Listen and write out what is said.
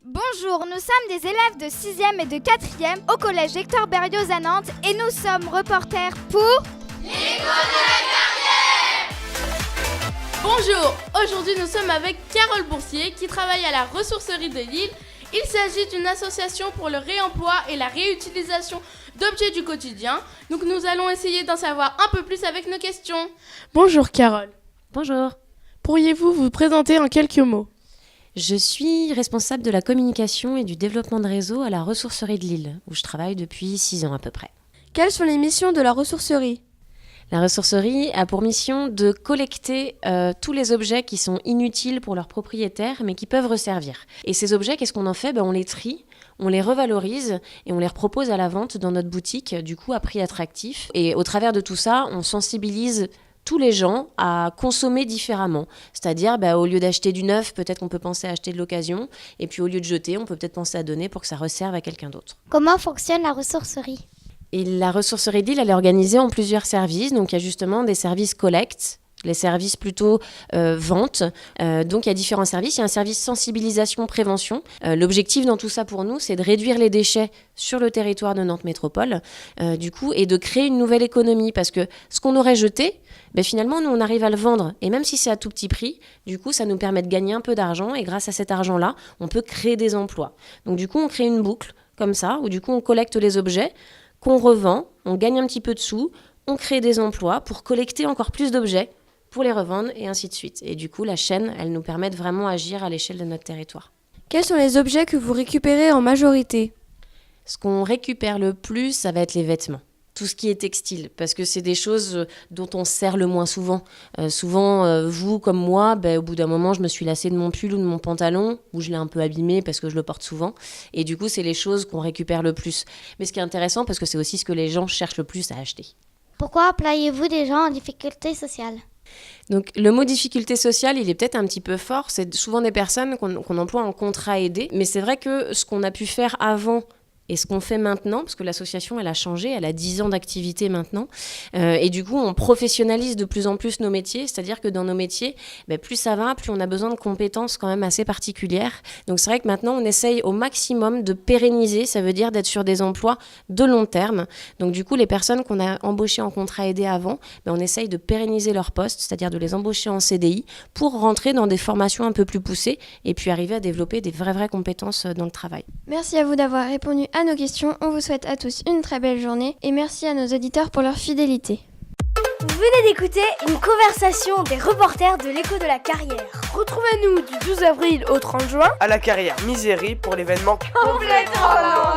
Bonjour, nous sommes des élèves de 6e et de 4e au collège Hector Berlioz à Nantes et nous sommes reporters pour... L'école de la carrière. Bonjour, aujourd'hui nous sommes avec Carole Boursier qui travaille à la ressourcerie de Lille. Il s'agit d'une association pour le réemploi et la réutilisation d'objets du quotidien. Donc nous allons essayer d'en savoir un peu plus avec nos questions. Bonjour Carole. Bonjour. Pourriez-vous vous présenter en quelques mots ? Je suis responsable de la communication et du développement de réseau à la ressourcerie de Lille, où je travaille depuis 6 ans à peu près. Quelles sont les missions de la ressourcerie ? La ressourcerie a pour mission de collecter tous les objets qui sont inutiles pour leurs propriétaires, mais qui peuvent resservir. Et ces objets, qu'est-ce qu'on en fait ? On les trie, on les revalorise et on les repropose à la vente dans notre boutique, du coup à prix attractif. Et au travers de tout ça, on sensibilise tous les gens à consommer différemment. C'est-à-dire, au lieu d'acheter du neuf, peut-être qu'on peut penser à acheter de l'occasion. Et puis au lieu de jeter, on peut peut-être penser à donner pour que ça resserve à quelqu'un d'autre. Comment fonctionne la ressourcerie ? Et la ressourcerie de Lille, elle est organisée en plusieurs services. Donc il y a justement des services collecte, les services plutôt vente. Donc il y a différents services. Il y a un service sensibilisation-prévention. L'objectif dans tout ça pour nous, c'est de réduire les déchets sur le territoire de Nantes Métropole, du coup, et de créer une nouvelle économie. Parce que ce qu'on aurait jeté, finalement, nous, on arrive à le vendre. Et même si c'est à tout petit prix, du coup, ça nous permet de gagner un peu d'argent. Et grâce à cet argent-là, on peut créer des emplois. Donc du coup, on crée une boucle comme ça, où du coup, on collecte les objets qu'on revend, on gagne un petit peu de sous, on crée des emplois pour collecter encore plus d'objets, pour les revendre et ainsi de suite. Et du coup, la chaîne, elle nous permet de vraiment agir à l'échelle de notre territoire. Quels sont les objets que vous récupérez en majorité ? Ce qu'on récupère le plus, ça va être les vêtements. Tout ce qui est textile, parce que c'est des choses dont on se sert le moins souvent. Vous comme moi, au bout d'un moment, je me suis lassée de mon pull ou de mon pantalon, ou je l'ai un peu abîmé parce que je le porte souvent. Et du coup, c'est les choses qu'on récupère le plus. Mais ce qui est intéressant, parce que c'est aussi ce que les gens cherchent le plus à acheter. Pourquoi employez-vous des gens en difficulté sociale ? Donc le mot difficulté sociale, il est peut-être un petit peu fort. C'est souvent des personnes qu'on emploie en contrat aidé. Mais c'est vrai que ce qu'on a pu faire avant et ce qu'on fait maintenant, parce que l'association, elle a changé, elle a 10 ans d'activité maintenant, et du coup, on professionnalise de plus en plus nos métiers, c'est-à-dire que dans nos métiers, plus ça va, plus on a besoin de compétences quand même assez particulières. Donc c'est vrai que maintenant, on essaye au maximum de pérenniser, ça veut dire d'être sur des emplois de long terme. Donc du coup, les personnes qu'on a embauchées en contrat aidé avant, on essaye de pérenniser leur poste, c'est-à-dire de les embaucher en CDI pour rentrer dans des formations un peu plus poussées et puis arriver à développer des vraies compétences dans le travail. Merci à vous d'avoir répondu à nos questions. On vous souhaite à tous une très belle journée et merci à nos auditeurs pour leur fidélité. Vous venez d'écouter une conversation des reporters de l'écho de la carrière. Retrouvez-nous du 12 avril au 30 juin à la carrière Misérie pour l'événement Complètement